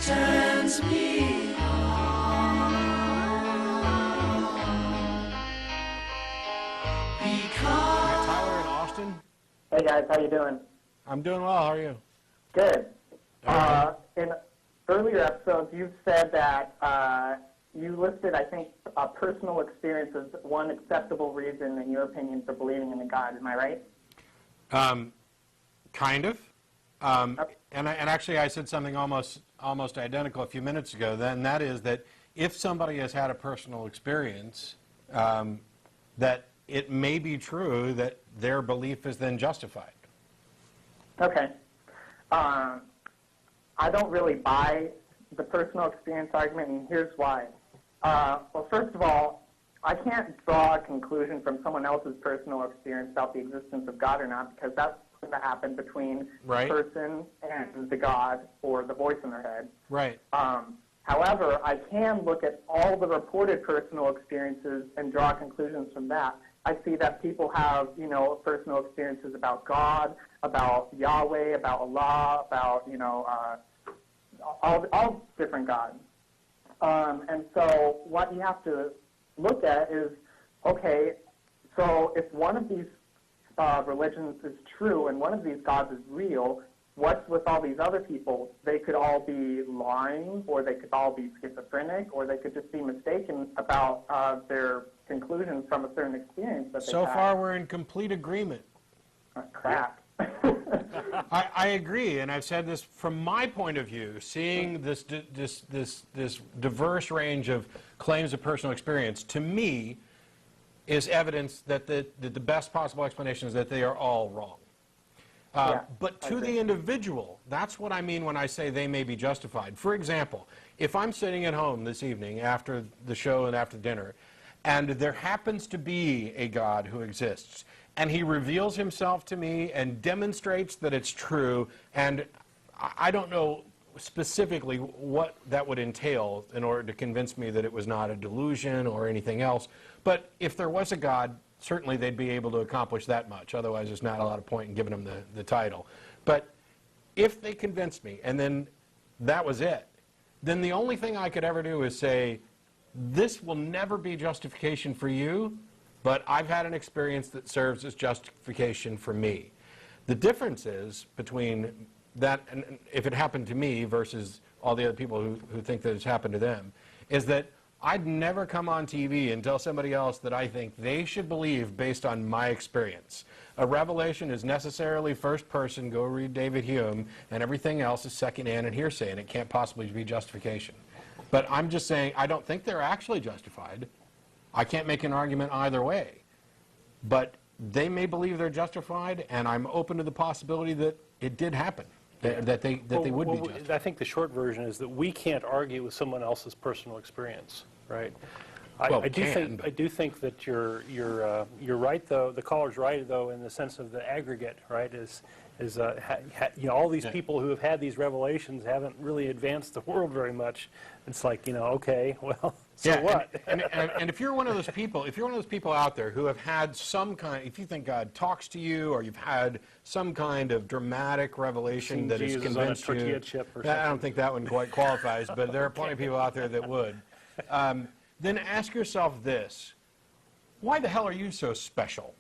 turns me on. Because Tyler in Austin. Hey guys, how you doing? I'm doing well. How are you? Good. Okay. In earlier episodes, you've said that you listed, I think, personal experience as one acceptable reason, in your opinion, for believing in a God. Am I right? Kind of. Okay. And actually, I said something almost identical a few minutes ago. Then that is that if somebody has had a personal experience, that it may be true that their belief is then justified. Okay. I don't really buy the personal experience argument, and here's why. Well, first of all, I can't draw a conclusion from someone else's personal experience about the existence of God or not, because that's going to happen between Right. the person and the God or the voice in their head. Right. However, I can look at all the reported personal experiences and draw conclusions from that. I see that people have, personal experiences about God, about Yahweh, about Allah, about, all different gods. And so what you have to look at is, okay, so if one of these religions is true and one of these gods is real, what's with all these other people? They could all be lying, or they could all be schizophrenic, or they could just be mistaken about their conclusions from a certain experience that they So had. far, we're in complete agreement. Crap. I agree, and I've said this from my point of view. Seeing this diverse range of claims of personal experience, to me, is evidence that the best possible explanation is that they are all wrong. But to the individual, that's what I mean when I say they may be justified. For example, if I'm sitting at home this evening after the show and after dinner, and there happens to be a God who exists, and he reveals himself to me and demonstrates that it's true, and I don't know specifically what that would entail in order to convince me that it was not a delusion or anything else, but if there was a God, certainly they'd be able to accomplish that much. Otherwise, there's not a lot of point in giving them the title. But if they convinced me, and then that was it, then the only thing I could ever do is say, this will never be justification for you, but I've had an experience that serves as justification for me. The difference is between that, and if it happened to me versus all the other people who think that it's happened to them, is that I'd never come on TV and tell somebody else that I think they should believe based on my experience. A revelation is necessarily first person, go read David Hume, and everything else is second-hand and hearsay, and it can't possibly be justification. But I'm just saying, I don't think they're actually justified. I can't make an argument either way. But they may believe they're justified, and I'm open to the possibility that it did happen, that they would be justified. I think the short version is that we can't argue with someone else's personal experience, right? I do think that you're right, though. The caller's right, though, in the sense of the aggregate, right? All these people who have had these revelations haven't really advanced the world very much. It's like, okay, well, so what? And if you're one of those people, out there who have had some kind, if you think God talks to you, or you've had some kind of dramatic revelation that has convinced you, I don't think that one quite qualifies, but there are plenty of people out there that would. Then ask yourself this: why the hell are you so special?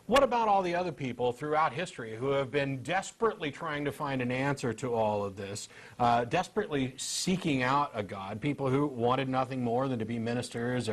What about all the other people throughout history who have been desperately trying to find an answer to all of this, desperately seeking out a God, people who wanted nothing more than to be ministers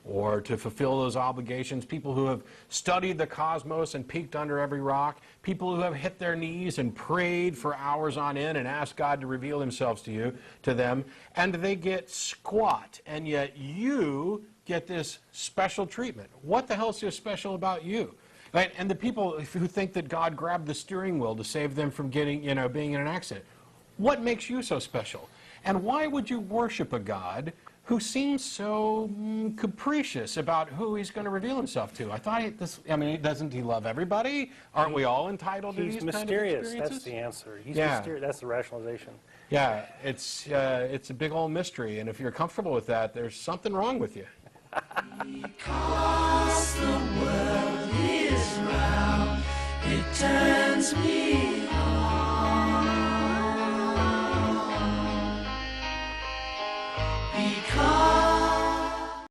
or to fulfill those obligations, people who have studied the cosmos and peeked under every rock, people who have hit their knees and prayed for hours on end and asked God to reveal himself to them, and they get squat, and yet you get this special treatment. What the hell is so special about you? Right? And the people who think that God grabbed the steering wheel to save them from being in an accident, what makes you so special? And why would you worship a God who seems so capricious about who he's going to reveal himself to? Doesn't he love everybody? Aren't we all entitled to these kind of experiences? He's mysterious. That's the answer. He's mysterious. That's the rationalization. Yeah, it's a big old mystery, and if you're comfortable with that, there's something wrong with you. because the world is round, it turns me